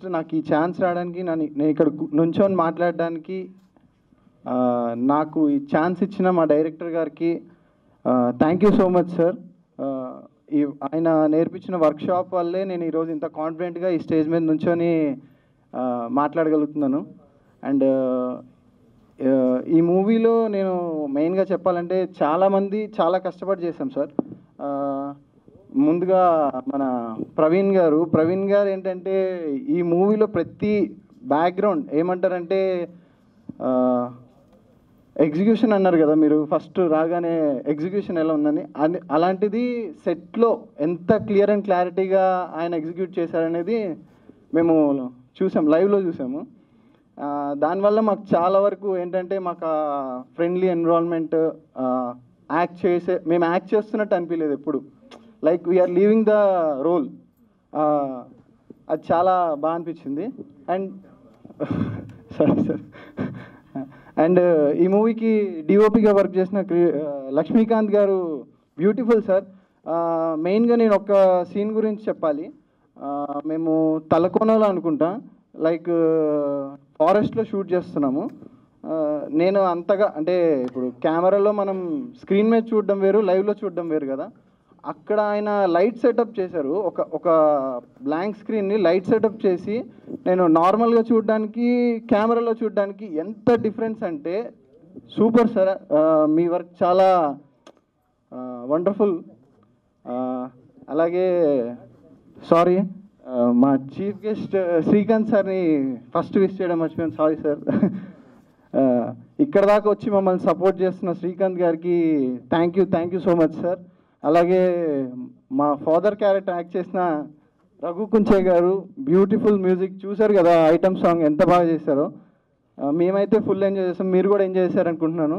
First నాకు ఈ chance రావడానికి నేను ఇక్కడ నుంచొని మాట్లాడడానికి నాకు ఈ ఛాన్స్ ఇచ్చిన మా డైరెక్టర్ గారికి thank you so much sir. ఆయన నేర్పించిన వర్క్షాప్ వల్లే నేను ఈరోజు ఇంత కాన్ఫిడెంట్గా ఈ స్టేజ్ మీద నుంచొని మాట్లాడగలుగుతున్నాను. అండ్ ఈ మూవీలో నేను మెయిన్గా చెప్పాలంటే చాలామంది చాలా కష్టపడి చేశాం సార్. ముందుగా మన ప్రవీణ్ గారు ఏంటంటే ఈ మూవీలో ప్రతి బ్యాక్గ్రౌండ్ ఏమంటారంటే ఎగ్జిక్యూషన్ అన్నారు కదా మీరు, ఫస్ట్ రాగానే ఎగ్జిక్యూషన్ ఎలా ఉందని, అలాంటిది సెట్లో ఎంత క్లియర్ అండ్ క్లారిటీగా ఆయన ఎగ్జిక్యూట్ చేశారనేది మేము చూసాం, లైవ్లో చూసాము. దానివల్ల మాకు చాలా వరకు ఏంటంటే మాకు ఫ్రెండ్లీ ఎన్విరాన్మెంట్, మేము యాక్ట్ చేస్తున్నట్టు అనిపించలేదు ఎప్పుడు, like we're leaving the role. అది చాలా బాగా అనిపించింది. అండ్ అండ్ ఈ మూవీకి డిఓపిగా వర్క్ చేసిన లక్ష్మీకాంత్ గారు బ్యూటిఫుల్ సార్. మెయిన్గా నేను ఒక సీన్ గురించి చెప్పాలి. మేము తలకోనలో అనుకుంటా, లైక్ ఫారెస్ట్లో షూట్ చేస్తున్నాము. నేను అంతగా అంటే ఇప్పుడు కెమెరాలో మనం స్క్రీన్ మీద చూడడం వేరు, లైవ్లో చూడడం వేరు కదా. అక్కడ ఆయన లైట్ సెటప్ చేశారు, ఒక బ్లాంక్ స్క్రీన్ని లైట్ సెటప్ చేసి నేను నార్మల్గా చూడడానికి కెమెరాలో చూడడానికి ఎంత డిఫరెన్స్ అంటే సూపర్ సార్. మీ వర్క్ చాలా వండర్ఫుల్. అలాగే సారీ మా చీఫ్ గెస్ట్ శ్రీకాంత్ సార్ని ఫస్ట్ విష్ చేయడం మర్చిపోయాను, సారీ సార్. ఇక్కడ దాకా వచ్చి మమ్మల్ని సపోర్ట్ చేస్తున్న శ్రీకాంత్ గారికి thank you so much sir. అలాగే మా ఫాదర్ క్యారెక్టర్ యాక్ట్ చేసిన రఘు కుంచే గారు, బ్యూటిఫుల్ మ్యూజిక్ చూశారు కదా, ఐటమ్ సాంగ్ ఎంత బాగా చేశారో. మేమైతే ఫుల్ ఎంజాయ్ చేస్తాం, మీరు కూడా ఎంజాయ్ చేశారనుకుంటున్నాను.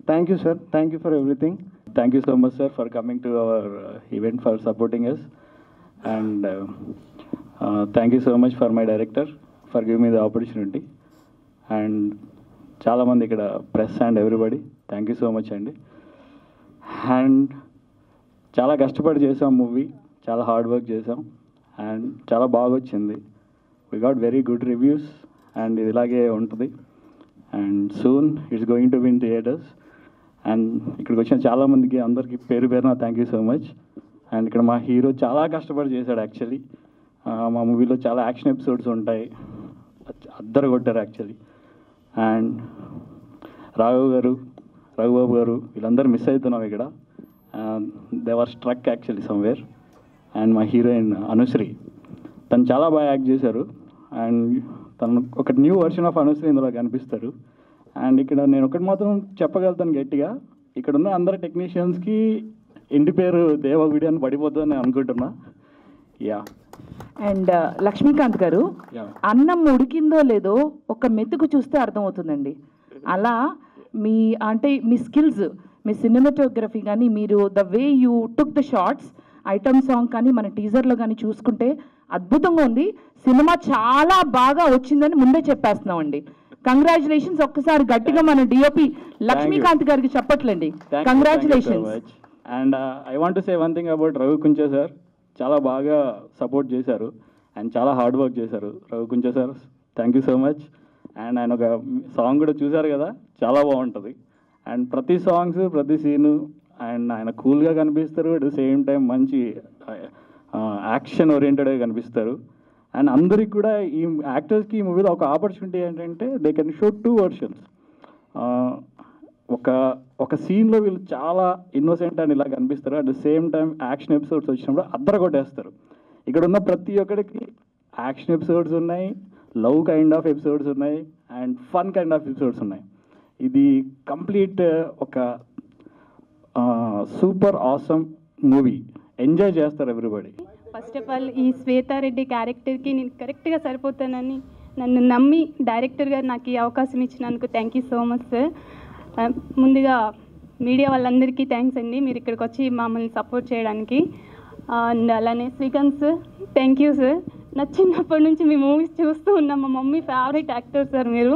Thank you sir, thank you for everything. Thank you so much sir for coming to our event, for supporting us, and thank you so much for my director for giving me the opportunity, and చాలామంది ఇక్కడ press and everybody thank you so much అండి. And చాలా కష్టపడి చేసాం movie, చాలా hard work చేసాం, and చాలా బాగా వచ్చింది. We got very good reviews, and ఇది ఇలాగే ఉంటుంది. And soon it's going to win theatres. And ఇక్కడికి వచ్చిన చాలామందికి అందరికీ పేరున thank you so much. And ఇక్కడ మా హీరో చాలా కష్టపడి చేశాడు యాక్చువల్లీ. మా మూవీలో చాలా యాక్షన్ ఎపిసోడ్స్ ఉంటాయి, అద్దరు కొట్టారు యాక్చువల్లీ. అండ్ రఘుబాబు గారు వీళ్ళందరూ మిస్ అవుతున్నాం ఇక్కడ. They were struck actually somewhere. And మా హీరోయిన్ అనుశ్రీ, తను చాలా బాగా యాక్ట్ చేశారు. అండ్ తను ఒక న్యూ వర్షన్ ఆఫ్ అనుశ్రీ ఇందులో కనిపిస్తారు. అండ్ ఇక్కడ నేను ఒకటి మాత్రం చెప్పగలుగుతాను గట్టిగా, ఇక్కడ ఉన్న అందరు టెక్నీషియన్స్కి ఇంటి పేరు దేవగుడి అని పడిపోతుందని నేను అనుకుంటున్నా. యా. అండ్ లక్ష్మీకాంత్ గారు, అన్నం ఉడికిందో లేదో ఒక మెతుకు చూస్తే అర్థమవుతుందండి. అలా మీ స్కిల్స్, మీ సినిమాటోగ్రఫీ కానీ, మీరు the way you took the shots, item song కానీ మన టీజర్లో కానీ చూసుకుంటే అద్భుతంగా ఉంది. సినిమా చాలా బాగా వచ్చిందని ముందే చెప్పేస్తున్నామండి. కంగ్రాచులేషన్స్. ఒక్కసారి గట్టిగా మన డిఓపి లక్ష్మీకాంత్ గారికి చెప్పట్లండి. Congratulations. And I want to say one thing about Raghu Kunche sir. చాలా బాగా సపోర్ట్ చేశారు అండ్ చాలా హార్డ్ వర్క్ చేశారు Raghu Kunche sir. Thank you so much. And ఆయన ఒక సాంగ్ కూడా చూశారు కదా, చాలా బాగుంటుంది. అండ్ ప్రతి సాంగ్స్, ప్రతి సీను, అండ్ ఆయన కూల్గా కనిపిస్తారు, అట్ ద సేమ్ టైం మంచి యాక్షన్ ఓరియంటెడ్గా కనిపిస్తారు. అండ్ అందరికి కూడా ఈ యాక్టర్స్కి ఈ మూవీలో ఒక ఆపర్చునిటీ ఏంటంటే దే కెన్ షో 2 వర్షన్స్. ఒక సీన్లో వీళ్ళు చాలా ఇన్నోసెంట్ అని ఇలా కనిపిస్తారు, at the same time action episodes వచ్చినప్పుడు అద్దరు కొట్టేస్తారు. ఇక్కడ ఉన్న ప్రతి ఒక్కరికి యాక్షన్ ఎపిసోడ్స్ ఉన్నాయి, లవ్ కైండ్ ఆఫ్ ఎపిసోడ్స్ ఉన్నాయి, and fun kind of episodes ఉన్నాయి. ఇది కంప్లీట్ ఒక సూపర్ ఆసమ్ మూవీ. ఎంజాయ్ చేస్తారు ఎవ్రీబడి. ఫస్ట్ ఆఫ్ ఆల్ ఈ శ్వేతారెడ్డి క్యారెక్టర్కి నేను కరెక్ట్గా సరిపోతానని నన్ను నమ్మి డైరెక్టర్ గారు నాకు ఈ అవకాశం ఇచ్చినందుకు thank you so much sir. ముందుగా మీడియా వాళ్ళందరికీ థ్యాంక్స్ అండి, మీరు ఇక్కడికి వచ్చి మమ్మల్ని సపోర్ట్ చేయడానికి. అండ్ అలానే Srikanth sir, thank you sir. నా చిన్నప్పటి నుంచి మీ మూవీస్ చూస్తూ ఉన్నాం, మా మమ్మీ ఫేవరెట్ యాక్టర్ సార్ మీరు.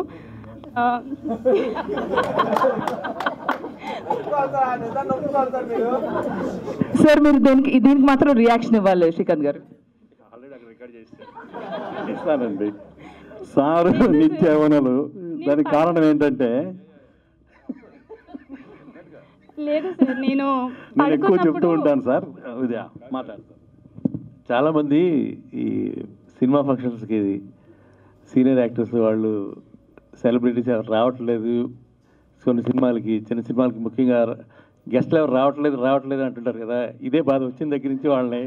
సార్ మీరు దీనికి మాత్రం రియాక్షన్ ఇవ్వాలి శ్రీకాంత్ గారు. ఇస్తానండి సారు నిత్యావనలు. దానికి కారణం ఏంటంటే లేదు సార్, నేను ఎక్కువ చెప్తూ ఉంటాను సార్. మాట్లాడతాను. చాలామంది ఈ సినిమా ఫంక్షన్స్కి సీనియర్ యాక్టర్స్ వాళ్ళు సెలబ్రిటీస్ ఎవరు రావట్లేదు, కొన్ని సినిమాలకి చిన్న సినిమాలకి ముఖ్యంగా గెస్ట్లు ఎవరు రావట్లేదు అంటుంటారు కదా. ఇదే బాధ వచ్చిన దగ్గర నుంచి వాళ్ళని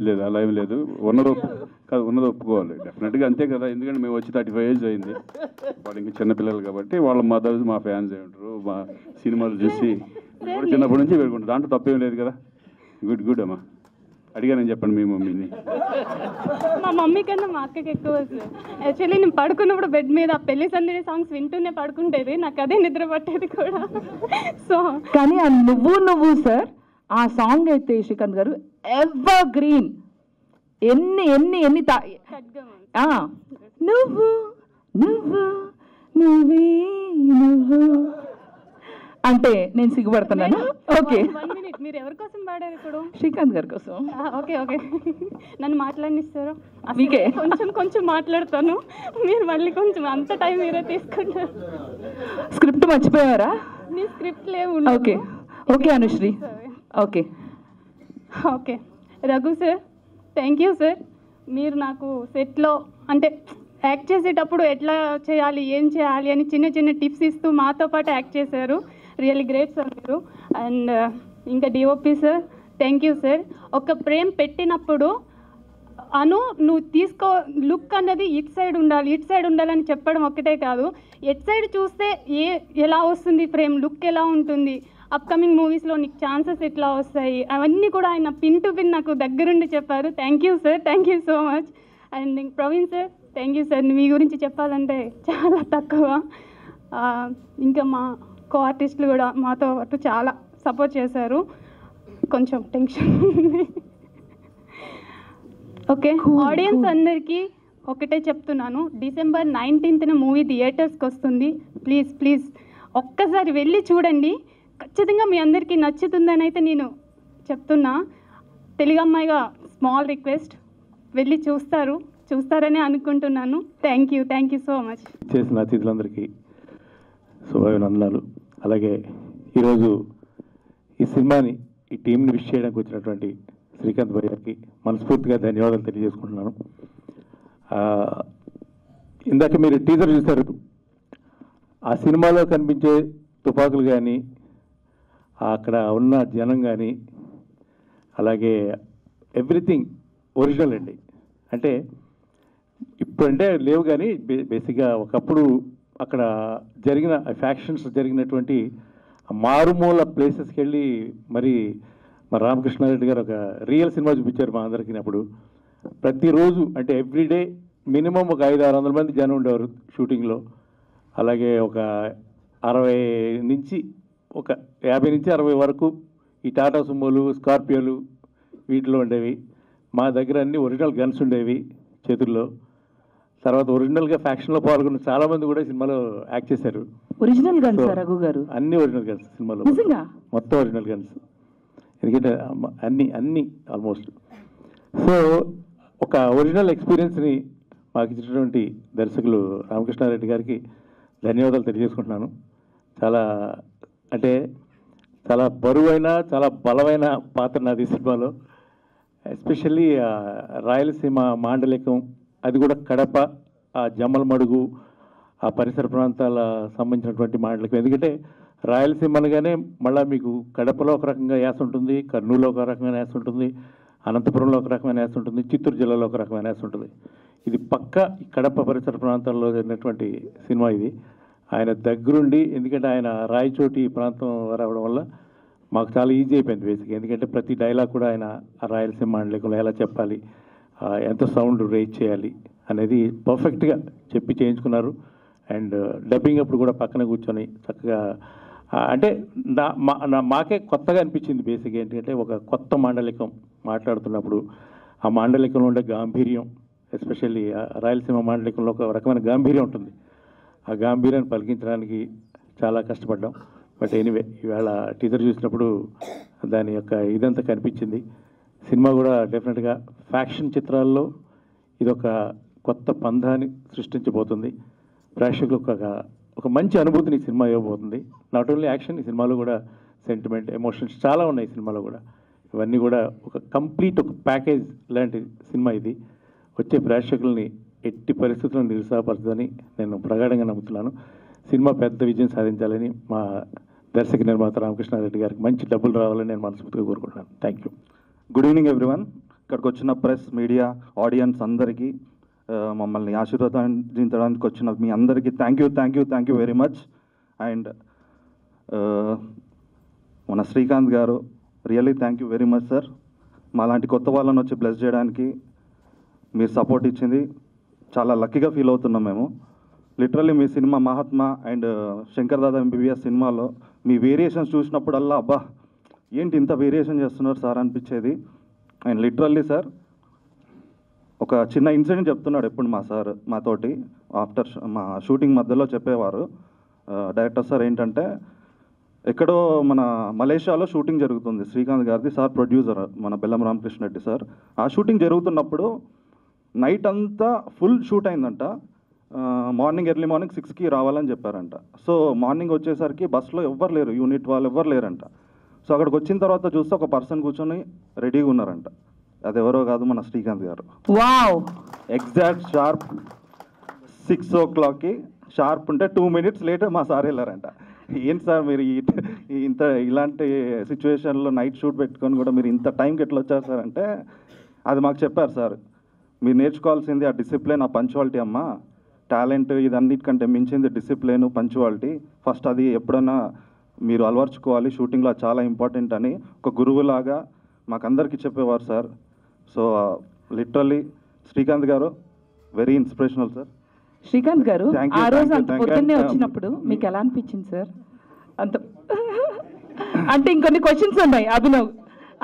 లేదు అలా ఏం లేదు. ఉన్నది ఒప్పుకోవాలి డెఫినెట్గా, అంతే కదా. ఎందుకంటే మేము వచ్చి 35 ఏజ్ అయింది, వాళ్ళు ఇంకా చిన్నపిల్లలు కాబట్టి వాళ్ళ మదర్స్ మా ఫ్యాన్స్ ఏమంటారు, మా సినిమాలు చూసి చిన్నప్పటి నుంచి పెట్టుకుంటారు. దాంట్లో తప్పేం లేదు కదా. గుడ్ అమ్మా. అడిగానని చెప్పండి మీ మమ్మీని. మా మమ్మీ కన్నా మా అక్కకి ఎక్కువ సార్. యాక్చువల్లీ నేను పడుకున్నప్పుడు బెడ్ మీద పెళ్లి సందడి సాంగ్స్ వింటూనే పడుకుంటేది, నాకు అదే నిద్ర పట్టేది కూడా. సో కానీ ఆ నువ్వు సార్ ఆ సాంగ్ అయితే శ్రీకాంత్ గారు ఎవర్ గ్రీన్. ఎన్ని నువ్వు నువ్వు నువ్వే నువ్వు అంటే నేను సిగ్గుపడుతున్నాను. ఓకే, 1 minute, మీరు ఎవరి కోసం పాడారు ఇప్పుడు? శ్రీకాంత్ గారి కోసం. ఓకే నన్ను మాట్లాడినిస్తారా? మీకే కొంచెం మాట్లాడతాను, మీరు మళ్ళీ కొంచెం అంత టైం మీరే తీసుకుంటారు. స్క్రిప్ట్ మర్చిపోయారా? నీ స్క్రిప్ట్ లేవు. Okay Anusri. Okay Raghu sir, thank you sir. మీరు నాకు సెట్లో అంటే యాక్ట్ చేసేటప్పుడు ఎట్లా చేయాలి, ఏం చేయాలి అని చిన్న టిప్స్ ఇస్తూ మాతో పాటు యాక్ట్ చేశారు. రియల్లీ గ్రేట్ సార్ మీరు. అండ్ ఇంకా DOP sir, thank you sir. ఒక ఫ్రేమ్ పెట్టినప్పుడు నువ్వు తీసుకో లుక్ అన్నది ఇటు సైడ్ ఉండాలని చెప్పడం ఒక్కటే కాదు, ఎటు సైడ్ చూస్తే ఎలా వస్తుంది ఫ్రేమ్, లుక్ ఎలా ఉంటుంది, అప్కమింగ్ మూవీస్లో నీకు ఛాన్సెస్ ఎట్లా వస్తాయి, అవన్నీ కూడా ఆయన పిన్ టు పిన్ నాకు దగ్గరుండి చెప్పారు. Thank you sir, thank you so much. And Praveen sir, thank you sir. మీ గురించి చెప్పాలంటే చాలా తక్కువ. ఇంకా మా కో ఆర్టిస్టులు కూడా మాతో పాటు చాలా సపోర్ట్ చేశారు. కొంచెం టెన్షన్. ఓకే, ఆడియన్స్ అందరికీ ఒకటే చెప్తున్నాను, December 19th మూవీ థియేటర్స్కి వస్తుంది. ప్లీజ్ ఒక్కసారి వెళ్ళి చూడండి. ఖచ్చితంగా మీ అందరికీ నచ్చుతుందని అయితే నేను చెప్తున్నా. తెలుగు అమ్మాయిగా స్మాల్ రిక్వెస్ట్, వెళ్ళి చూస్తారని అనుకుంటున్నాను. Thank you so much. చేసిన అతిథులందరికీ శుభాభినందనాలు. అలాగే ఈరోజు ఈ సినిమాని ఈ టీంని విష్ చేయడానికి వచ్చినటువంటి శ్రీకాంత్ భయ్యకి మనస్ఫూర్తిగా ధన్యవాదాలు తెలియజేసుకుంటున్నాను. ఇందాక మీరు టీజర్ చూశారు, ఆ సినిమాలో కనిపించే తుపాకులు కానీ, అక్కడ ఉన్న జనం కానీ, అలాగే ఎవ్రీథింగ్ ఒరిజినల్ అండి. అంటే ఇప్పుడంటే లేవు కానీ బేసిక్గా ఒకప్పుడు అక్కడ జరిగిన ఫ్యాక్షన్స్ జరిగినటువంటి మారుమూల ప్లేసెస్కి వెళ్ళి మరి రామకృష్ణారెడ్డి గారు ఒక రియల్ సినిమా చూపించారు మా అందరికీ. అప్పుడు ప్రతిరోజు అంటే ఎవ్రీడే మినిమం ఒక 500-600 మంది జనం ఉండేవారు షూటింగ్లో. అలాగే ఒక 50 నుంచి 60 వరకు ఈ టాటా సుమోలు, స్కార్పియోలు వీటిలో ఉండేవి. మా దగ్గర అన్ని ఒరిజినల్ గన్స్ ఉండేవి చేతుల్లో. తర్వాత ఒరిజినల్గా ఫ్యాక్షన్లో పాల్గొన్న చాలామంది కూడా సినిమాలో యాక్ట్ చేశారు. ఒరిజినల్ గన్స్ రఘు గారు, అన్ని ఒరిజినల్ గన్స్ సినిమాలో, మొత్తం ఒరిజినల్ గన్స్. ఎందుకంటే అన్ని ఆల్మోస్ట్. సో ఒక ఒరిజినల్ ఎక్స్పీరియన్స్ని మాకు ఇచ్చినటువంటి దర్శకులు రామకృష్ణారెడ్డి గారికి ధన్యవాదాలు తెలియజేసుకుంటున్నాను. చాలా బరువైన చాలా బలమైన పాత్ర నాది సినిమాలో. ఎస్పెషల్లీ రాయలసీమ మాండలికం, అది కూడా కడప, ఆ జమ్మలమడుగు, ఆ పరిసర ప్రాంతాల సంబంధించినటువంటి మాండలికం. ఎందుకంటే రాయలసీమ అనగానే మళ్ళీ మీకు కడపలో ఒక రకంగా యాస ఉంటుంది, కర్నూలులో ఒక రకమైన యాస ఉంటుంది, అనంతపురంలో ఒక రకమైన యాస ఉంటుంది, చిత్తూరు జిల్లాలో ఒక రకమైన యాస ఉంటుంది. ఇది పక్క కడప పరిసర ప్రాంతాల్లో జరిగినటువంటి సినిమా ఇది. ఆయన దగ్గరుండి, ఎందుకంటే ఆయన రాయచోటి ప్రాంతం రావడం వల్ల మాకు చాలా ఈజీ అయిపోయింది బేసిక్. ఎందుకంటే ప్రతి డైలాగ్ కూడా ఆయన ఆ రాయలసీమ మాండలికంలో ఎలా చెప్పాలి, ఎంత సౌండ్ రేజ్ చేయాలి అనేది పర్ఫెక్ట్గా చెప్పి చేయించుకున్నారు. అండ్ డబ్బింగ్ అప్పుడు కూడా పక్కన కూర్చొని చక్కగా అంటే మాకే కొత్తగా అనిపించింది బేసిక్గా. ఏంటంటే ఒక కొత్త మాండలికం మాట్లాడుతున్నప్పుడు ఆ మాండలికంలో ఉండే గాంభీర్యం, ఎస్పెషల్లీ రాయలసీమ మాండలికంలో ఒక రకమైన గాంభీర్యం ఉంటుంది. ఆ గాంభీర్యాన్ని పలికించడానికి చాలా కష్టపడ్డాం. బట్ ఎనీవే, ఇవాళ టీజర్ చూసినప్పుడు దాని యొక్క ఇదంతా కనిపించింది. సినిమా కూడా డెఫినెట్గా ఫ్యాక్షన్ చిత్రాల్లో ఇదొక కొత్త పంధాన్ని సృష్టించబోతుంది. ప్రేక్షకులకు ఒక మంచి అనుభూతిని ఈ సినిమా ఇవ్వబోతుంది. నాట్ ఓన్లీ యాక్షన్, ఈ సినిమాలో కూడా సెంటిమెంట్, ఎమోషన్స్ చాలా ఉన్నాయి ఈ సినిమాలో కూడా. ఇవన్నీ కూడా ఒక కంప్లీట్ ఒక ప్యాకేజ్ లాంటి సినిమా ఇది. వచ్చే ప్రేక్షకుల్ని ఎట్టి పరిస్థితుల్లో నిరుత్సాహపరచదని నేను ప్రగాఢంగా నమ్ముతున్నాను. సినిమా పెద్ద విజయం సాధించాలని మా దర్శక నిర్మాత రామకృష్ణారెడ్డి గారికి మంచి డబ్బులు రావాలని నేను మనస్ఫూర్తిగా కోరుకుంటున్నాను. Thank you. Good evening everyone. ఇక్కడికి వచ్చిన ప్రెస్, మీడియా, ఆడియన్స్ అందరికీ, మమ్మల్ని ఆశీర్వదించడానికి వచ్చిన మీ అందరికీ thank you very much. And మన శ్రీకాంత్ గారు, really thank you very much sir. మాలాంటి కొత్త వాళ్ళని వచ్చి బ్లెస్ చేయడానికి మీరు సపోర్ట్ ఇచ్చింది చాలా లక్కీగా ఫీల్ అవుతున్నాం మేము. Literally me cinema Mahatma and Shankar Dada MBBS సినిమాలో మీ వేరియేషన్స్ చూసినప్పుడల్లా అబ్బా ఏంటి ఇంత వేరియేషన్ చేస్తున్నారు సార్ అనిపించేది. అండ్ లిటరల్లీ సార్ ఒక చిన్న ఇన్సిడెంట్ చెప్తున్నాడు ఎప్పుడు మా సార్ మాతోటి ఆఫ్టర్ మా షూటింగ్ మధ్యలో చెప్పేవారు డైరెక్టర్ సార్. ఏంటంటే ఎక్కడో మన మలేషియాలో షూటింగ్ జరుగుతుంది, శ్రీకాంత్ గారిది, సార్ ప్రొడ్యూసర్ మన బెల్లం రామకృష్ణ రెడ్డి సార్. ఆ షూటింగ్ జరుగుతున్నప్పుడు నైట్ అంతా ఫుల్ షూట్ అయిందంట. ఎర్లీ మార్నింగ్ 6కి రావాలని చెప్పారంట. సో మార్నింగ్ వచ్చేసరికి బస్సులో ఎవ్వరు లేరు, యూనిట్ వాళ్ళు ఎవ్వరు లేరంట. సో అక్కడికి వచ్చిన తర్వాత చూస్తే ఒక పర్సన్ కూర్చొని రెడీగా ఉన్నారంట. అది ఎవరో కాదు, మన శ్రీకాంత్ గారు. వావ్! ఎగ్జాక్ట్ షార్ప్ 6 o'clockకి షార్ప్ ఉంటే 2 minutes లేట్ మా సార్ వెళ్ళారంట. ఏంటి సార్ మీరు ఇంత ఇలాంటి సిచ్యువేషన్లో నైట్ షూట్ పెట్టుకొని కూడా మీరు ఇంత టైంకి ఎట్లా వచ్చారు సార్ అంటే, అది మాకు చెప్పారు సార్, మీరు నేర్చుకోవాల్సింది ఆ డిసిప్లిన్, ఆ పంచువాలిటీ అమ్మ. టాలెంట్ ఇదన్నిటికంటే మించింది డిసిప్లిన్, పంచువాలిటీ. ఫస్ట్ అది ఎప్పుడైనా మీరు అలవర్చుకోవాలి, షూటింగ్లో చాలా ఇంపార్టెంట్ అని ఒక గురువులాగా మాకందరికీ చెప్పేవారు సార్. సో లిటరల్లీ శ్రీకాంత్ గారు వెరీ ఇన్స్పిరేషనల్ సార్. శ్రీకాంత్ గారు, Thank you, ఆ రోజు thank you, అంత thank you. పొద్దున్నే వచ్చినప్పుడు మీకు ఎలా అనిపించింది సార్? అంత అంటే ఇంకొన్ని క్వశ్చన్స్ ఉన్నాయి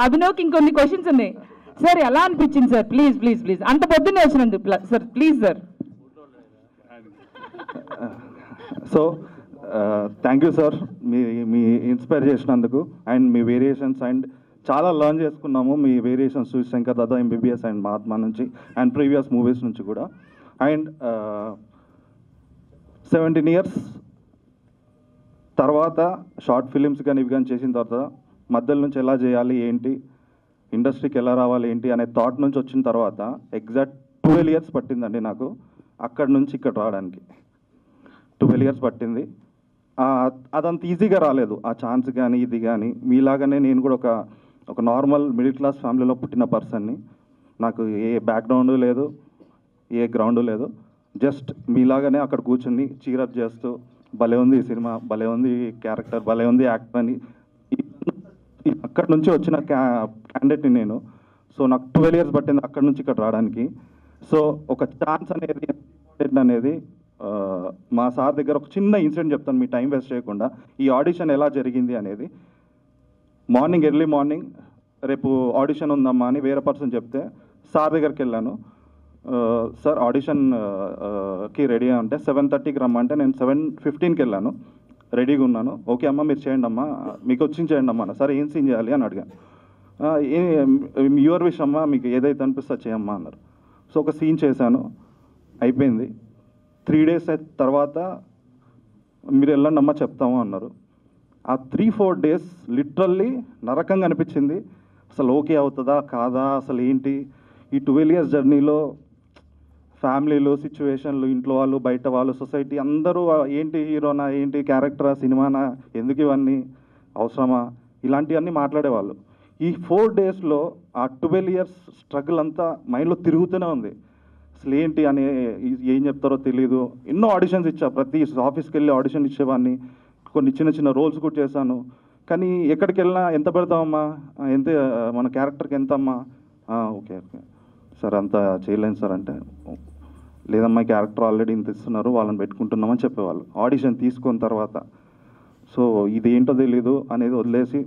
అభినవ్కి ఇంకొన్ని క్వశ్చన్స్ ఉన్నాయి సార్. ఎలా అనిపించింది సార్? ప్లీజ్ ప్లీజ్ ప్లీజ్, అంత పొద్దున్నే వచ్చినందుకు sir, please sir. So thank you sir, me inspire చేసినందుకు. అండ్ మీ వేరియేషన్స్ అండ్ చాలా లర్న్ చేసుకున్నాము మీ వేరియేషన్స్ చూసి, శంకర్ దాదా ఎంబీబీఎస్ అండ్ మహాత్మా నుంచి అండ్ ప్రీవియస్ మూవీస్ నుంచి కూడా. అండ్ 17 years తర్వాత షార్ట్ ఫిలిమ్స్ కానీ ఇవి కానీ చేసిన తర్వాత మధ్యలో నుంచి ఎలా చేయాలి ఏంటి, ఇండస్ట్రీకి ఎలా రావాలి ఏంటి అనే థాట్ నుంచి వచ్చిన తర్వాత ఎగ్జాక్ట్ 12 years పట్టిందండి నాకు అక్కడి నుంచి ఇక్కడ రావడానికి. 12 years పట్టింది. అదంత ఈజీగా రాలేదు ఆ ఛాన్స్ కానీ ఇది కానీ. మీలాగానే నేను కూడా ఒక నార్మల్ మిడిల్ క్లాస్ ఫ్యామిలీలో పుట్టిన పర్సన్ని. నాకు ఏ బ్యాక్గ్రౌండ్ లేదు, ఏ గ్రౌండ్ లేదు. జస్ట్ మీలాగానే అక్కడ కూర్చొని చీరప్ చేస్తూ భలే ఉంది ఈ సినిమా, భలే ఉంది క్యారెక్టర్, భలే ఉంది యాక్టర్ అని అక్కడి నుంచి వచ్చిన క్యాండిడేట్ని నేను. సో నాకు 12 years పట్టింది అక్కడి నుంచి ఇక్కడ రావడానికి. సో ఒక ఛాన్స్ అనేది మా సార్ దగ్గర ఒక చిన్న ఇన్సిడెంట్ చెప్తాను, మీ టైం వేస్ట్ చేయకుండా. ఈ ఆడిషన్ ఎలా జరిగింది అనేది, ఎర్లీ మార్నింగ్ రేపు ఆడిషన్ ఉందమ్మా అని వేరే పర్సన్ చెప్తే సార్ దగ్గరికి వెళ్ళాను. సార్ ఆడిషన్కి రెడీ అంటే 7:30కి రమ్మంటే నేను 7:15కి వెళ్ళాను, రెడీగా ఉన్నాను. ఓకే అమ్మ మీరు చేయండి అమ్మా, మీకు వచ్చింది చేయండి అమ్మా. సరే ఏం సీన్ చేయాలి అని అడిగాను. యువర్ విష్ అమ్మా, మీకు ఏదైతే అనిపిస్తా చేయమ్మా అన్నారు. సో ఒక సీన్ చేశాను, అయిపోయింది. 3 days తర్వాత మీరు వెళ్ళండి అమ్మ చెప్తాము అన్నారు. ఆ 3-4 days లిటరల్లీ నరకంగా అనిపించింది. అసలు ఓకే అవుతుందా కాదా, అసలు ఏంటి ఈ 12 years జర్నీలో ఫ్యామిలీలు, సిచ్యువేషన్లు, ఇంట్లో వాళ్ళు, బయట వాళ్ళు, సొసైటీ అందరూ ఏంటి హీరోనా, ఏంటి క్యారెక్టరా, సినిమానా, ఎందుకు ఇవన్నీ అవసరమా, ఇలాంటివన్నీ మాట్లాడేవాళ్ళు. ఈ 4 daysలో ఆ 12 years స్ట్రగుల్ అంతా మైండ్లో తిరుగుతూనే ఉంది. అసలు ఏంటి అని ఏం చెప్తారో తెలీదు. ఎన్నో ఆడిషన్స్ ఇచ్చా, ప్రతి ఆఫీస్కి వెళ్ళి ఆడిషన్ ఇచ్చేవాడిని, కొన్ని చిన్న రోల్స్ కూడా చేశాను. కానీ ఎక్కడికి వెళ్ళినా ఎంత పెడతామమ్మా, ఎంత మన క్యారెక్టర్కి ఎంత అమ్మా, ఓకే ఓకే సార్ అంత చేయలేను సార్ అంటే, లేదమ్మా క్యారెక్టర్ ఆల్రెడీ ఇంత ఇస్తున్నారు వాళ్ళని పెట్టుకుంటున్నామని చెప్పేవాళ్ళు ఆడిషన్ తీసుకున్న తర్వాత. సో ఇదేంటో తెలీదు అనేది వదిలేసి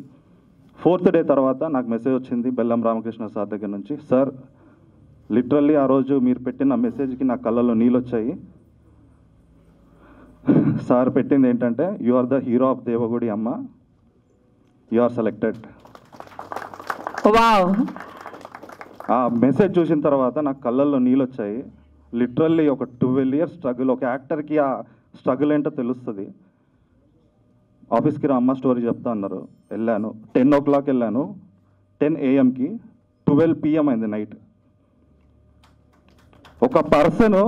4th day తర్వాత నాకు మెసేజ్ వచ్చింది బెల్లం రామకృష్ణ సార్ దగ్గర నుంచి. సార్ లిటరల్లీ ఆ రోజు మీరు పెట్టిన మెసేజ్కి నా కళ్ళల్లో నీళ్ళు వచ్చాయి. సార్ పెట్టింది ఏంటంటే, you are the hero of Devagudi అమ్మ, యు ఆర్ సెలెక్టెడ్. వావ్! ఆ మెసేజ్ చూసిన తర్వాత నాకు కళ్ళల్లో నీళ్ళు వచ్చాయి. లిటరల్లీ ఒక 12 years స్ట్రగుల్, ఒక యాక్టర్కి ఆ స్ట్రగుల్ ఏంటో తెలుస్తుంది. ఆఫీస్కి రా అమ్మ స్టోరీ చెప్తా అన్నారు. వెళ్ళాను, 10 o'clock వెళ్ళాను, 10 AM-కి 12 PM అయింది నైట్. ఒక పర్సన్,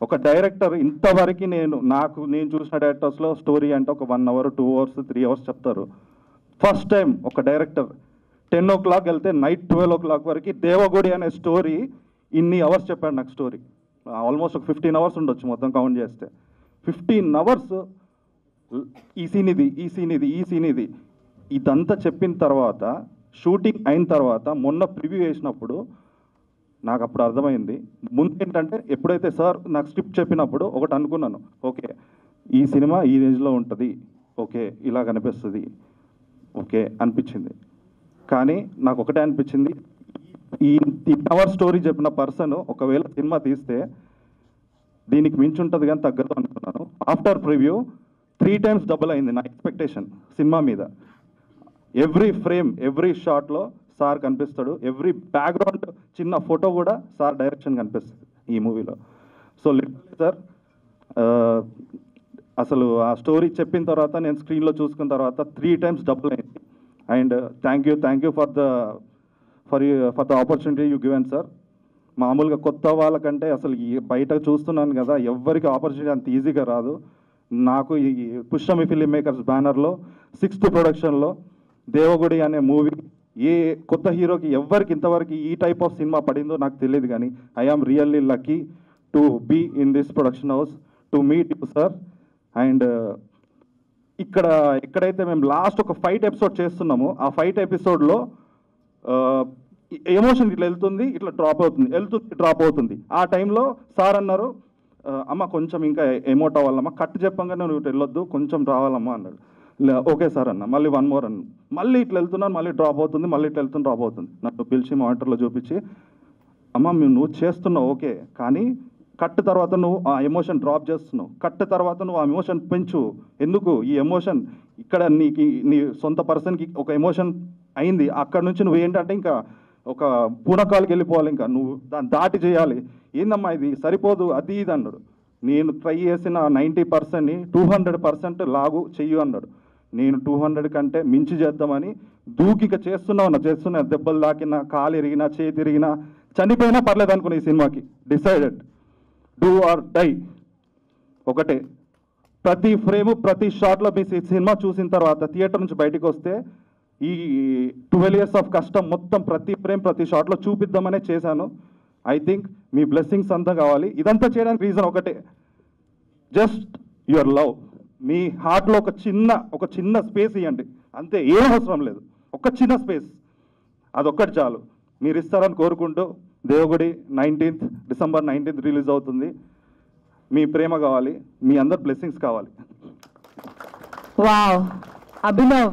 ఒక డైరెక్టర్ ఇంతవరకు నేను చూసిన డైరెక్టర్స్లో స్టోరీ అంటే ఒక 1 hour 2 hours 3 hours చెప్తారు. ఫస్ట్ టైం ఒక డైరెక్టర్ 10 o'clock వెళ్తే నైట్ 12 o'clock వరకు దేవగుడి అనే స్టోరీ ఇన్ని అవర్స్ చెప్పాడు నాకు. స్టోరీ ఆల్మోస్ట్ ఒక 15 hours ఉండొచ్చు మొత్తం కౌంట్ చేస్తే. 15 hours ఈ సీన్ ఇది, ఈ సీన్ ఇది, ఈ సీన్ ఇది, ఇదంతా చెప్పిన తర్వాత షూటింగ్ అయిన తర్వాత మొన్న ప్రివ్యూ వేసినప్పుడు నాకు అప్పుడు అర్థమైంది. ముందు ఏంటంటే ఎప్పుడైతే సార్ నాకు స్క్రిప్ట్ చెప్పినప్పుడు ఒకటి అనుకున్నాను, ఓకే ఈ సినిమా ఈ రేంజ్లో ఉంటుంది, ఓకే ఇలా కనిపిస్తుంది, ఓకే అనిపించింది. కానీ నాకు ఒకటే అనిపించింది, ఈ అవర్ స్టోరీ చెప్పిన పర్సన్ ఒకవేళ సినిమా తీస్తే దీనికి మించి ఉంటుంది కానీ తగ్గదు అనుకున్నాను. ఆఫ్టర్ ప్రివ్యూ 3 times డబుల్ అయింది నా ఎక్స్పెక్టేషన్ సినిమా మీద. ఎవ్రీ ఫ్రేమ్, ఎవ్రీ షాట్లో సార్ కనిపిస్తాడు, ఎవ్రీ బ్యాక్గ్రౌండ్ చిన్న ఫోటో కూడా సార్ డైరెక్షన్ కనిపిస్తుంది ఈ మూవీలో. సో లిటరల్లీ సార్ అసలు ఆ స్టోరీ చెప్పిన తర్వాత నేను స్క్రీన్లో చూసుకున్న తర్వాత 3 times డబుల్ అయింది. And thank you for the opportunity you given sir. మామూలుగా కొత్త వాళ్ళకంటే అసలు బయట చూస్తున్నాను కదా, ఎవ్వరికి ఆపర్చునిటీ అంత ఈజీగా రాదు. నాకు ఈ పుష్యమి ఫిలిం మేకర్స్ బ్యానర్లో 6th ప్రొడక్షన్లో దేవగుడి అనే మూవీ ఏ కొత్త హీరోకి ఎవ్వరికి ఇంతవరకు ఈ టైప్ ఆఫ్ సినిమా పడిందో నాకు తెలియదు. కానీ I am really lucky to be in this production house to meet you sir. And ఎక్కడైతే మేము లాస్ట్ ఒక 5th episode చేస్తున్నామో ఆ 5th episodeలో ఎమోషన్ ఇట్లా వెళ్తుంది, ఇట్లా డ్రాప్ అవుతుంది, డ్రాప్ అవుతుంది. ఆ టైంలో సార్ అన్నారు, అమ్మ కొంచెం ఇంకా ఎమోట్ అవ్వాలమ్మా, కట్ చెప్పంగానే నువ్వు వెళ్ళొద్దు, కొంచెం రావాలమ్మా అన్నాడు. ఓకే సార్ అన్న, మళ్ళీ 1 more అన్న, మళ్ళీ ఇట్లా వెళ్తున్నాను, మళ్ళీ డ్రాప్ అవుతుంది, మళ్ళీ ఇట్లా వెళ్తుంది, డ్రాప్ అవుతుంది. నన్ను పిలిచి మానిటర్లో చూపించి, అమ్మ నువ్వు చేస్తున్నావు ఓకే, కానీ కట్ తర్వాత నువ్వు ఆ ఎమోషన్ డ్రాప్ చేస్తున్నావు, కట్ తర్వాత నువ్వు ఆ ఎమోషన్ పెంచు. ఎందుకు ఈ ఎమోషన్ ఇక్కడ నీ సొంత పర్సన్కి ఒక ఎమోషన్ అయింది, అక్కడ నుంచి నువ్వు ఏంటంటే ఇంకా ఒక పూనకాలకి వెళ్ళిపోవాలి, ఇంకా నువ్వు దాన్ని దాటి చేయాలి. ఏందమ్మా ఇది సరిపోదు అది ఇది అన్నాడు. నేను ట్రై చేసిన 90%ని 200% లాగు చెయ్యు అన్నాడు. నేను 200 కంటే మించి చేద్దామని దూకిక చేస్తున్నా, దెబ్బలు తాకినా, కాలు ఇరిగినా, చేతి ఇరిగినా, చనిపోయినా పర్లేదు అనుకున్నా ఈ సినిమాకి. డిసైడెడ్ డూ ఆర్ డై ఒకటే. ప్రతి ఫ్రేము, ప్రతి షాట్లో మీ సినిమా చూసిన తర్వాత థియేటర్ నుంచి బయటకు వస్తే ఈ 12 years ఆఫ్ కష్టం మొత్తం ప్రతి ఫ్రేమ్, ప్రతి షాట్లో చూపిద్దామనే చేశాను. ఐ థింక్ మీ బ్లెస్సింగ్స్ అంతా కావాలి. ఇదంతా చేయడానికి రీజన్ ఒకటే, జస్ట్ యువర్ లవ్. మీ హార్ట్లో ఒక చిన్న స్పేస్ ఇవ్వండి అంతే, ఏం అవసరం లేదు, ఒక చిన్న స్పేస్, అదొక్కటి చాలు. మీరు ఇస్తారని కోరుకుంటూ, దేవగుడి December 19th రిలీజ్ అవుతుంది. మీ ప్రేమ కావాలి, మీ అందరు బ్లెస్సింగ్స్ కావాలి. Wow Abhinav.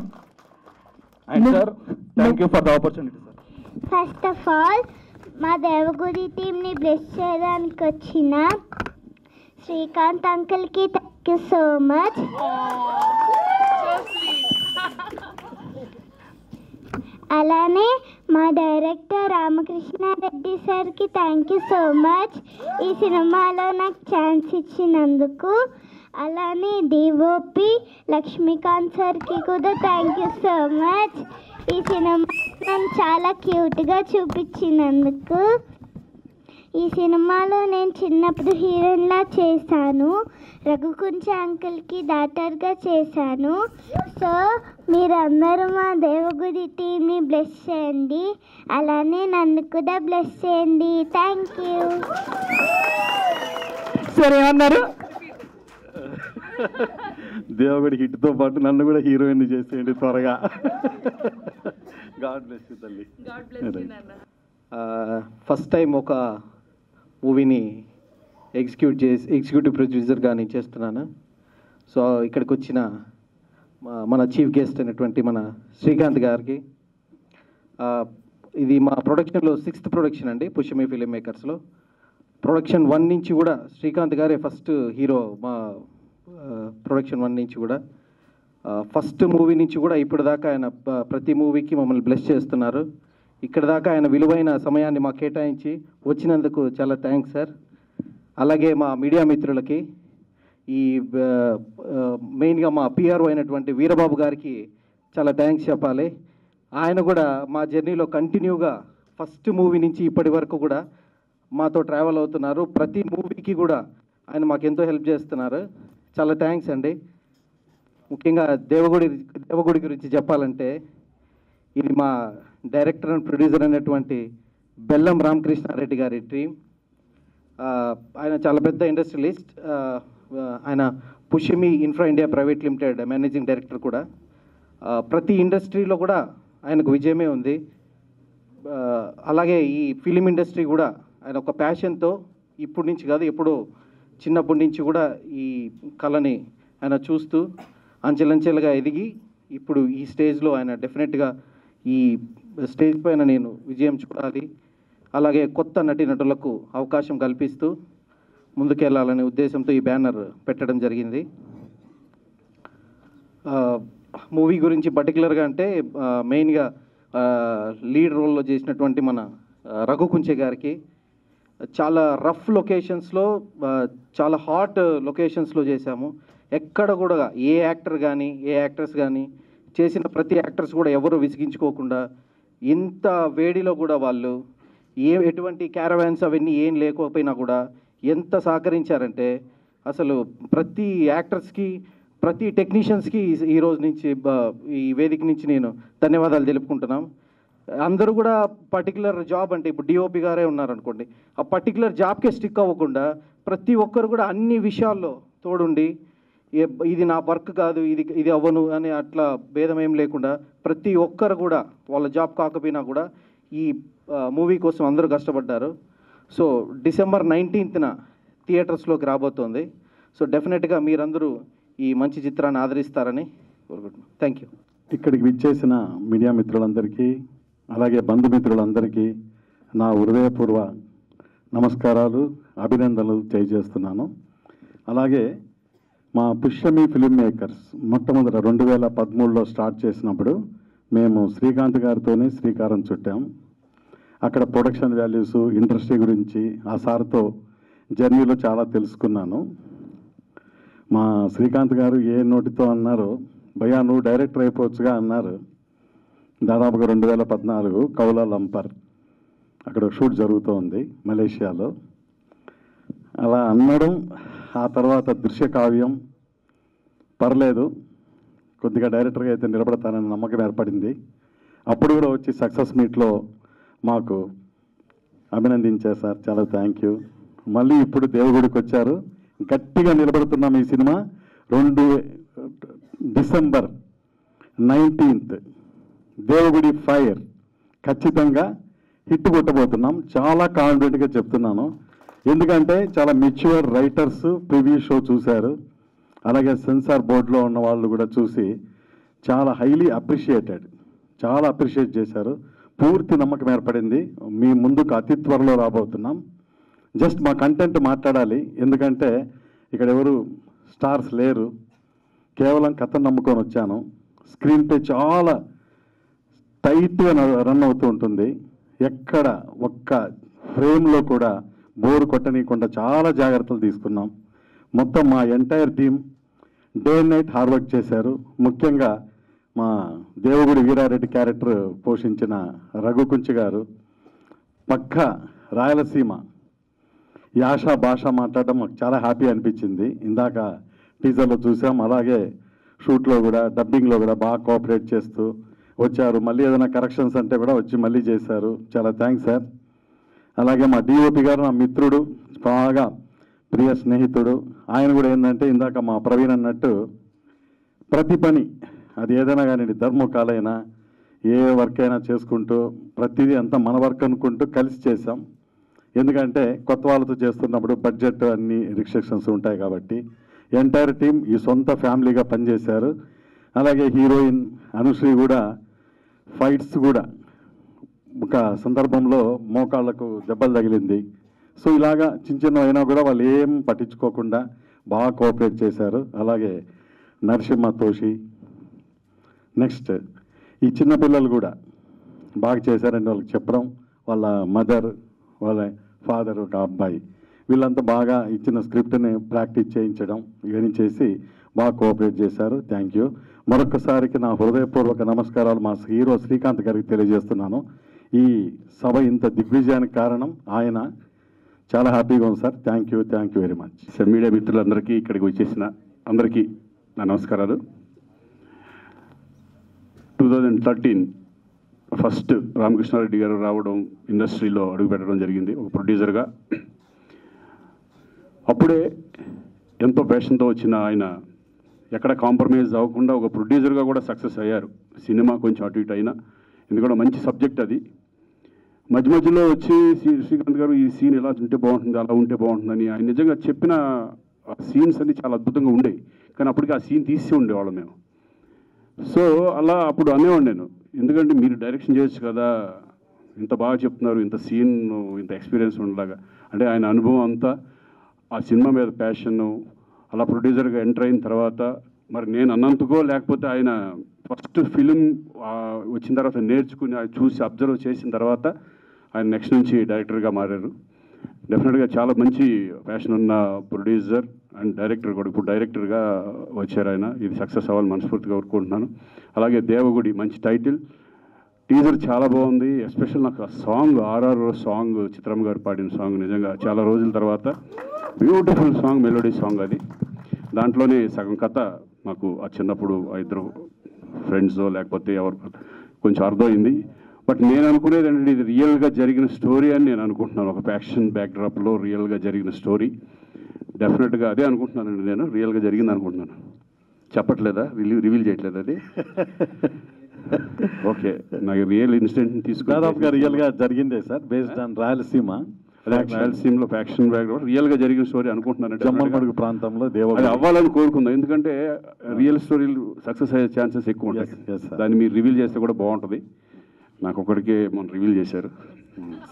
And sir thank you for the opportunity sir. First of all మా దేవగుడి టీంని బ్లెస్ చేయడానికి వచ్చిన శ్రీకాంత్ అంకుల్కి థ్యాంక్ యూ సో మచ్. అలానే మా డైరెక్టర్ రామకృష్ణారెడ్డి సార్కి థ్యాంక్ యూ సో మచ్ ఈ సినిమాలో నాకు ఛాన్స్ ఇచ్చినందుకు. అలానే డిఓపి లక్ష్మీకాంత్ సార్కి కూడా థ్యాంక్ యూ సో మచ్ ఈ సినిమా నన్ను చాలా క్యూట్గా చూపించినందుకు. ఈ సినిమాలో నేను చిన్నప్పుడు హీరోయిన్లా చేశాను, రఘుకుంచ అంకుల్కి డాటర్గా చేశాను. సో మీరందరూ మా దేవగుడి టీంని బ్లెస్ చేయండి, అలానే నన్ను కూడా బ్లెస్ చేయండి. Thank you. సరే అన్నారు. దేవగుడి హిట్తో పాటు నన్ను కూడా హీరోయిన్ చేసేయండి త్వరగా. గాడ్ బ్లెస్ యూ తల్లి. ఫస్ట్ టైం ఒక మూవీని ఎగ్జిక్యూటివ్ ప్రొడ్యూసర్గా నేను చేస్తున్నాను. సో ఇక్కడికి వచ్చిన మన చీఫ్ గెస్ట్ అయినటువంటి మన శ్రీకాంత్ గారికి, ఇది మా ప్రొడక్షన్లో 6th ప్రొడక్షన్ అండి, పుష్యమి ఫిలిం మేకర్స్లో. ప్రొడక్షన్ 1 నుంచి కూడా శ్రీకాంత్ గారే ఫస్ట్ హీరో. మా ప్రొడక్షన్ 1 నుంచి కూడా, ఫస్ట్ మూవీ నుంచి కూడా ఇప్పటిదాకా ఆయన ప్రతి మూవీకి మమ్మల్ని బ్లెస్ చేస్తున్నారు. ఇక్కడ దాకా ఆయన విలువైన సమయాన్ని మాకు కేటాయించి వచ్చినందుకు చాలా థ్యాంక్స్ సార్. అలాగే మా మీడియా మిత్రులకి, ఈ మెయిన్గా మా పిఆర్ఓ అయినటువంటి వీరబాబు గారికి చాలా థ్యాంక్స్ చెప్పాలి. ఆయన కూడా మా జర్నీలో కంటిన్యూగా ఫస్ట్ మూవీ నుంచి ఇప్పటి వరకు కూడా మాతో ట్రావెల్ అవుతున్నారు. ప్రతి మూవీకి కూడా ఆయన మాకు ఎంతో హెల్ప్ చేస్తున్నారు. చాలా థ్యాంక్స్ అండి. ముఖ్యంగా దేవగుడి గురించి చెప్పాలంటే, ఇది మా డైరెక్టర్ అండ్ ప్రొడ్యూసర్ అయినటువంటి బెల్లం రామకృష్ణారెడ్డి గారి డ్రీమ్. ఆయన చాలా పెద్ద ఇండస్ట్రియలిస్ట్. ఆయన Pushmi infra India private limited managing director కూడా. ప్రతి ఇండస్ట్రీలో కూడా ఆయనకు విజయమే ఉంది. అలాగే ఈ ఫిలిం ఇండస్ట్రీ కూడా ఆయన ఒక ప్యాషన్తో ఇప్పటి నుంచి కాదు, ఎప్పుడో చిన్నప్పటి నుంచి కూడా ఈ కళని ఆయన చూస్తూ అంచెలంచెలుగా ఎదిగి ఇప్పుడు ఈ స్టేజ్లో ఆయన డెఫినెట్గా ఈ స్టేజ్ పైన నేను విజయం చూడాలి, అలాగే కొత్త నటీనటులకు అవకాశం కల్పిస్తూ ముందుకెళ్ళాలనే ఉద్దేశంతో ఈ బ్యానర్ పెట్టడం జరిగింది. మూవీ గురించి పర్టికులర్గా అంటే మెయిన్గా లీడ్ రోల్లో చేసినటువంటి మన రఘు కుంచె గారికి చాలా రఫ్ లొకేషన్స్లో, చాలా హాట్ లొకేషన్స్లో చేశాము. ఎక్కడ కూడా ఏ యాక్టర్ కానీ ఏ యాక్ట్రెస్ కానీ చేసిన ప్రతి యాక్టర్స్ కూడా ఎవరు విసిగించుకోకుండా ఇంత వేడిలో కూడా వాళ్ళు ఎటువంటి క్యారవాన్స్ అవన్నీ ఏం లేకపోయినా కూడా ఎంత సహకరించారంటే అసలు ప్రతి యాక్టర్స్కి ప్రతి టెక్నీషియన్స్కి ఈ రోజు నుంచి ఈ వేదిక నుంచి నేను ధన్యవాదాలు తెలుపుకుంటున్నాం. అందరూ కూడా పర్టికులర్ జాబ్ అంటే ఇప్పుడు డిఓపి గారే ఉన్నారనుకోండి, ఆ పర్టికులర్ జాబ్కే స్టిక్ అవ్వకుండా ప్రతి ఒక్కరు కూడా అన్ని విషయాల్లో తోడుండి ఇది నా వర్క్ కాదు, ఇది అవ్వను అని అట్లా భేదం ఏం లేకుండా ప్రతి ఒక్కరు కూడా వాళ్ళ జాబ్ కాకపోయినా కూడా ఈ మూవీ కోసం అందరూ కష్టపడ్డారు. సో December 19th థియేటర్స్లోకి రాబోతోంది. సో డెఫినెట్గా మీరందరూ ఈ మంచి చిత్రాన్ని ఆదరిస్తారని కోరుకుంటున్నాను. Thank you. ఇక్కడికి విచ్చేసిన మీడియా మిత్రులందరికీ, అలాగే బంధుమిత్రులందరికీ నా హృదయపూర్వ నమస్కారాలు, అభినందనలు తెలియజేస్తున్నాను. అలాగే మా పుష్యమి ఫిలిం మేకర్స్ మొట్టమొదట 2013లో స్టార్ట్ చేసినప్పుడు మేము శ్రీకాంత్ గారితోనే శ్రీకారం చుట్టాం. అక్కడ ప్రొడక్షన్ వాల్యూస్, ఇండస్ట్రీ గురించి ఆ సార్తో జర్నీలో చాలా తెలుసుకున్నాను. మా శ్రీకాంత్ గారు ఏ నోటితో అన్నారో, భయ్యా నువ్వు డైరెక్టర్ అయిపోవచ్చుగా అన్నారు. దాదాపుగా 2014 కౌలా లంపర్ అక్కడ షూట్ జరుగుతోంది మలేషియాలో. అలా అనడం, ఆ తర్వాత దృశ్యకావ్యం పర్లేదు కొద్దిగా డైరెక్టర్గా అయితే నిలబడతానని నమ్మకం ఏర్పడింది. అప్పుడు కూడా వచ్చి సక్సెస్ మీట్లో మాకు అభినందించారు సార్, చాలా థ్యాంక్ యూ. మళ్ళీ ఇప్పుడు దేవగుడికి వచ్చారు, గట్టిగా నిలబడుతున్నాం. ఈ cinema December 19th Devagudi fire ఖచ్చితంగా హిట్ కొట్టబోతున్నాం. చాలా కాన్ఫిడెంట్గా చెప్తున్నాను, ఎందుకంటే చాలా మెచ్యూర్ రైటర్స్ ప్రివ్యూ షో చూశారు, అలాగే సెన్సార్ బోర్డులో ఉన్న వాళ్ళు కూడా చూసి చాలా హైలీ అప్రిషియేటెడ్, చాలా అప్రిషియేట్ చేశారు. పూర్తి నమ్మకం ఏర్పడింది. మీ ముందుకు అతి త్వరలో రాబోతున్నాం. జస్ట్ మా కంటెంట్ మాట్లాడాలి, ఎందుకంటే ఇక్కడ ఎవరు స్టార్స్ లేరు, కేవలం కథ నమ్ముకొని వచ్చాను. స్క్రీన్ ప్లే చాలా టైట్గా రన్ అవుతూ ఉంటుంది. ఎక్కడ ఒక్క ఫ్రేమ్లో కూడా బోర్ కొట్టనీయకుండా చాలా జాగ్రత్తలు తీసుకున్నాం. మొత్తం మా entire team day and night hard work చేశారు. ముఖ్యంగా మా దేవగుడి వీరారెడ్డి క్యారెక్టర్ పోషించిన రఘు కుంచె గారు పక్క రాయలసీమ యాస భాష మాట్లాడడం మాకు చాలా హ్యాపీ అనిపించింది. ఇందాక టీజర్లో చూసాం, అలాగే షూట్లో కూడా డబ్బింగ్లో కూడా బాగా కోఆపరేట్ చేస్తూ వచ్చారు. మళ్ళీ ఏదైనా కరెక్షన్స్ అంటే కూడా వచ్చి మళ్ళీ చేశారు. చాలా థ్యాంక్స్ సార్. అలాగే మా డిఓపి గారు నా మిత్రుడు, బాగా ప్రియ స్నేహితుడు. ఆయన కూడా ఏంటంటే ఇందాక మా ప్రవీణ్ అన్నట్టు ప్రతి పని అది ఏదైనా కానీ ధర్మకాలైనా ఏ వర్క్ అయినా చేసుకుంటూ ప్రతిదీ అంతా మన వర్క్ అనుకుంటూ కలిసి చేసాం. ఎందుకంటే కొత్త వాళ్ళతో చేస్తున్నప్పుడు బడ్జెట్ అన్ని రిస్ట్రిక్షన్స్ ఉంటాయి కాబట్టి ఎంటైర్ టీం ఈ సొంత ఫ్యామిలీగా పనిచేశారు. అలాగే హీరోయిన్ అనుశ్రీ కూడా ఫైట్స్ కూడా ఒక సందర్భంలో మోకాళ్ళకు దెబ్బలు తగిలింది. సో ఇలాగా చిన్న చిన్న అయినా కూడా వాళ్ళు ఏం పట్టించుకోకుండా బాగా కోఆపరేట్ చేశారు. అలాగే నరసింహ తోషి, నెక్స్ట్ ఈ చిన్నపిల్లలు కూడా బాగా చేశారని వాళ్ళకి చెప్పడం, వాళ్ళ మదర్, వాళ్ళ ఫాదర్, ఒక అబ్బాయి, వీళ్ళంతా బాగా ఇచ్చిన స్క్రిప్ట్ని ప్రాక్టీస్ చేయించడం ఇవన్నీ చేసి బాగా కోఆపరేట్ చేశారు. Thank you. మరొకసారికి నా హృదయపూర్వక నమస్కారాలు మా హీరో శ్రీకాంత్ గారికి తెలియజేస్తున్నాను. ఈ సభ ఇంత దిగ్విజయానికి కారణం ఆయన. చాలా హ్యాపీగా ఉంది sir. Thank you very much. Sir, media మిత్రులందరికీ, ఇక్కడికి వచ్చేసిన అందరికీ నా నమస్కారాలు. 2013 ఫస్ట్ రామకృష్ణారెడ్డి గారు రావడం, ఇండస్ట్రీలో అడుగుపెట్టడం జరిగింది ఒక ప్రొడ్యూసర్గా. అప్పుడే ఎంతో ప్యాషన్తో వచ్చిన ఆయన ఎక్కడ కాంప్రమైజ్ అవ్వకుండా ఒక ప్రొడ్యూసర్గా కూడా సక్సెస్ అయ్యారు. సినిమా కొంచెం అటు ఇటు అయినా, ఎందుకంటే మంచి సబ్జెక్ట్ అది. మధ్య మధ్యలో వచ్చి శ్రీకాంత్ గారు ఈ సీన్ ఇలా ఉంటే బాగుంటుంది, అలా ఉంటే బాగుంటుందని ఆయన నిజంగా చెప్పిన సీన్స్ అన్ని చాలా అద్భుతంగా ఉండేవి. కానీ అప్పటికి ఆ సీన్ తీసి ఉండేవాళ్ళం మేము. సో అలా అప్పుడు అనేవాడు నేను, ఎందుకంటే మీరు డైరెక్షన్ చేయొచ్చు కదా, ఇంత బాగా చెప్తున్నారు, ఇంత సీన్, ఇంత ఎక్స్పీరియన్స్ ఉండలాగా. అంటే ఆయన అనుభవం అంతా, ఆ సినిమా మీద ప్యాషను, అలా ప్రొడ్యూసర్గా ఎంటర్ అయిన తర్వాత మరి నేను అన్నంతకో లేకపోతే ఆయన ఫస్ట్ ఫిలిం వచ్చిన తర్వాత నేర్చుకుని చూసి అబ్జర్వ్ చేసిన తర్వాత ఆయన నెక్స్ట్ నుంచి డైరెక్టర్గా మారారు. డెఫినెట్గా చాలా మంచి ప్యాషన్ ఉన్న ప్రొడ్యూసర్ అండ్ డైరెక్టర్ కూడా. ఇప్పుడు డైరెక్టర్గా వచ్చారు ఆయన. ఇది సక్సెస్ అవ్వాలని మనస్ఫూర్తిగా కోరుకుంటున్నాను. అలాగే దేవగుడి మంచి టైటిల్, టీజర్ చాలా బాగుంది. ఎస్పెషల్ నాకు ఆ సాంగ్, RR సాంగ్, చిత్రం గారు పాడిన సాంగ్ నిజంగా చాలా రోజుల తర్వాత బ్యూటిఫుల్ సాంగ్, మెలోడీ సాంగ్ అది. దాంట్లోనే సగం కథ నాకు ఆ చిన్నప్పుడు ఆ ఇద్దరు ఫ్రెండ్స్ లేకపోతే ఎవరు కొంచెం అర్థమైంది. బట్ నేను అనుకునేది ఏంటంటే ఇది రియల్గా జరిగిన స్టోరీ అని నేను అనుకుంటున్నాను. ఒక ఫ్యాక్షన్ బ్యాక్డ్రాప్లో రియల్గా జరిగిన స్టోరీ. డెఫినెట్గా అదే అనుకుంటున్నానండి, నేను రియల్గా జరిగింది అనుకుంటున్నాను. చెప్పట్లేదా, రివీల్ చేయట్లేదు అది? ఓకే, నాకు రియల్ ఇన్సిడెంట్ తీసుకుని రియల్గా జరిగిందే సార్, బేస్డ్ ఆన్ రాయలసీమలో ఫ్యాక్షన్ బ్యాక్గ్రౌండ్ రియల్గా జరిగిన స్టోరీ అనుకుంటున్నాను. జమ్మలమడుగు ప్రాంతంలో అది అవ్వాలని కోరుకుందాం, ఎందుకంటే రియల్ స్టోరీలు సక్సెస్ అయ్యే ఛాన్సెస్ ఎక్కువ ఉంటాయి. దాన్ని మీరు రివీల్ చేస్తే కూడా బాగుంటుంది. నాకు ఒకటికే మనం రివీల్ చేశారు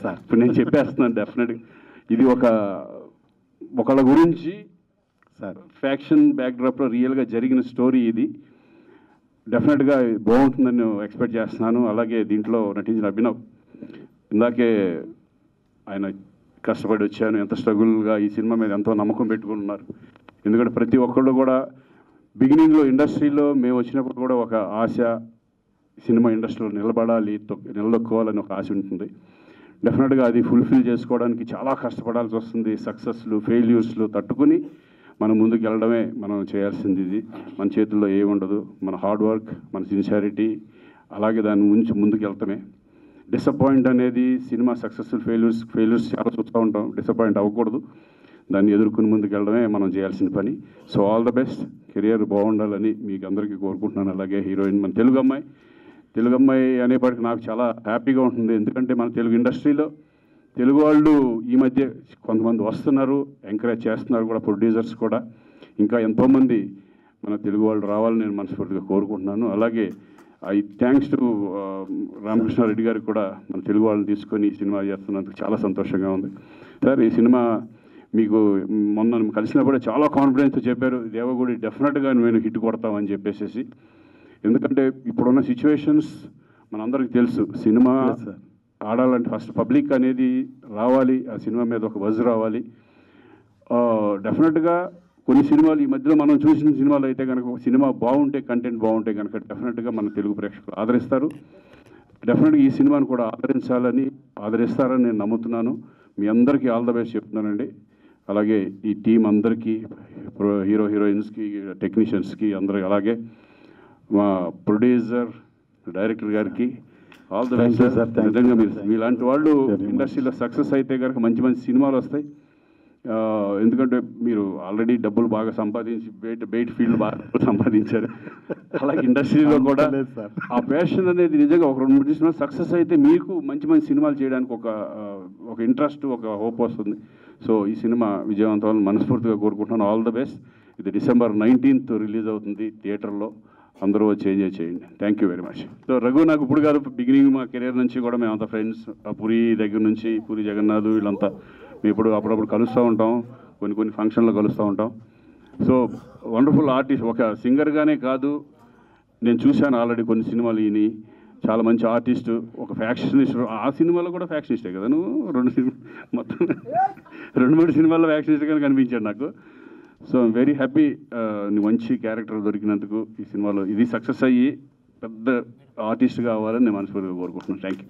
సార్. ఇప్పుడు నేను చెప్పేస్తున్నాను, డెఫినెట్గా ఇది ఒకళ్ళ గురించి సార్ ఫ్యాక్షన్ బ్యాక్డ్రాప్లో రియల్గా జరిగిన స్టోరీ ఇది. డెఫినెట్గా బాగుంటుందని నేను ఎక్స్పెక్ట్ చేస్తున్నాను. అలాగే దీంట్లో నటించిన అభినవ్, ఇందాకే ఆయన కష్టపడి వచ్చాను, ఎంత స్ట్రగుల్గా ఈ సినిమా మీద ఎంతో నమ్మకం పెట్టుకున్నారు. ఎందుకంటే ప్రతి ఒక్కళ్ళు కూడా బిగినింగ్లో ఇండస్ట్రీలో మేము వచ్చినప్పుడు కూడా ఒక ఆశ, సినిమా ఇండస్ట్రీలో నిలదొక్కోవాలని ఒక ఆశ ఉంటుంది. డెఫినెట్గా అది ఫుల్ఫిల్ చేసుకోవడానికి చాలా కష్టపడాల్సి వస్తుంది. సక్సెస్లు, ఫెయిల్యూర్స్లు తట్టుకుని మనం ముందుకు వెళ్ళడమే మనం చేయాల్సింది. ఇది మన చేతుల్లో ఏముండదు. మన హార్డ్ వర్క్, మన సిన్సియారిటీ, అలాగే దాన్ని ఉంచి ముందుకు వెళ్తామే. డిసప్పాయింట్ అనేది సినిమా సక్సెస్ఫుల్ ఫెయిల్యూర్స్ చాలా చూస్తూ ఉంటాం. డిసప్పాయింట్ అవ్వకూడదు, దాన్ని ఎదుర్కొని ముందుకు వెళ్ళడమే మనం చేయాల్సిన పని. So all the best, career బాగుండాలని మీకు అందరికీ కోరుకుంటున్నాను. అలాగే హీరోయిన్ మన తెలుగు అమ్మాయి అనేప్పటికీ నాకు చాలా హ్యాపీగా ఉంటుంది. ఎందుకంటే మన తెలుగు ఇండస్ట్రీలో తెలుగు వాళ్ళు ఈ మధ్య కొంతమంది వస్తున్నారు, ఎంకరేజ్ చేస్తున్నారు కూడా, ప్రొడ్యూసర్స్ కూడా. ఇంకా ఎంతోమంది మన తెలుగు వాళ్ళు రావాలని నేను మనస్ఫూర్తిగా కోరుకుంటున్నాను. అలాగే థ్యాంక్స్ టు రామకృష్ణారెడ్డి గారికి కూడా మన తెలుగు వాళ్ళని తీసుకొని ఈ సినిమా చేస్తున్నందుకు చాలా సంతోషంగా ఉంది. సార్, ఈ సినిమా మీకు మొన్న కలిసినప్పుడే చాలా కాన్ఫిడెన్స్తో చెప్పారు, దేవగుడి డెఫినెట్గా నేను హిట్ కొడతామని చెప్పేసి. ఎందుకంటే ఇప్పుడున్న సిచ్యువేషన్స్ మనందరికీ తెలుసు. సినిమా ఆడాలంటే ఫస్ట్ పబ్లిక్ అనేది రావాలి, ఆ సినిమా మీద ఒక బజ్ రావాలి. డెఫినెట్గా కొన్ని సినిమాలు ఈ మధ్యలో మనం చూసిన సినిమాలు అయితే కనుక ఒక సినిమా బాగుంటే, కంటెంట్ బాగుంటే కనుక డెఫినెట్గా మన తెలుగు ప్రేక్షకులు ఆదరిస్తారు. డెఫినెట్గా ఈ సినిమాను కూడా ఆదరిస్తారని నేను నమ్ముతున్నాను. మీ అందరికీ ఆల్ ద బెస్ట్ చెప్తున్నానండి. అలాగే ఈ టీం అందరికీ, హీరోయిన్స్కి, టెక్నీషియన్స్కి అందరికీ, అలాగే మా ప్రొడ్యూసర్, డైరెక్టర్ గారికి ఆల్ ద బెస్ట్ సార్. నిజంగా మీలాంటి వాళ్ళు ఇండస్ట్రీలో సక్సెస్ అయితే కనుక మంచి మంచి సినిమాలు వస్తాయి. ఎందుకంటే మీరు ఆల్రెడీ డబ్బులు బాగా సంపాదించి బయట ఫీల్డ్ బాగా సంపాదించారు. అలాగే ఇండస్ట్రీలో కూడా ఆ ప్యాషన్ అనేది నిజంగా ఒక 2-3 సినిమాలు సక్సెస్ అయితే మీకు మంచి మంచి సినిమాలు చేయడానికి ఒక ఇంట్రెస్ట్, ఒక హోప్ వస్తుంది. సో ఈ సినిమా విజయవంతం మనస్ఫూర్తిగా కోరుకుంటున్నాను. All the best. ఇది December 19th రిలీజ్ అవుతుంది థియేటర్లో. అందరూ వచ్చి ఎంజాయ్ చేయండి. Thank you very much. So Raghu నాకు ఇప్పుడు కాదు, బిగినింగ్ మా కెరీర్ నుంచి కూడా మేమంతా ఫ్రెండ్స్. పూరి దగ్గర నుంచి, పూరి జగన్నాథ్ వీళ్ళంతా మేము ఇప్పుడు అప్పుడప్పుడు కలుస్తూ ఉంటాం, కొన్ని ఫంక్షన్లో కలుస్తూ ఉంటాం. So wonderful artist. ఒక సింగర్గానే కాదు, నేను చూశాను ఆల్రెడీ కొన్ని సినిమాలు ఈయన. చాలా మంచి ఆర్టిస్టు, ఒక ఫ్యాక్షనిస్ట్. ఆ సినిమాలో కూడా ఫ్యాక్షనిస్టే కదా నువ్వు? మొత్తం 2-3 సినిమాల్లో ఫ్యాక్షనిస్ట్గా కనిపించాడు నాకు. సో ఐమ్ వెరీ హ్యాపీ నువ్వు మంచి క్యారెక్టర్ దొరికినందుకు ఈ సినిమాలో. ఇది సక్సెస్ అయ్యి పెద్ద ఆర్టిస్ట్ కావాలని నేను మనస్ఫూర్తిగా కోరుకుంటున్నాను. Thank you.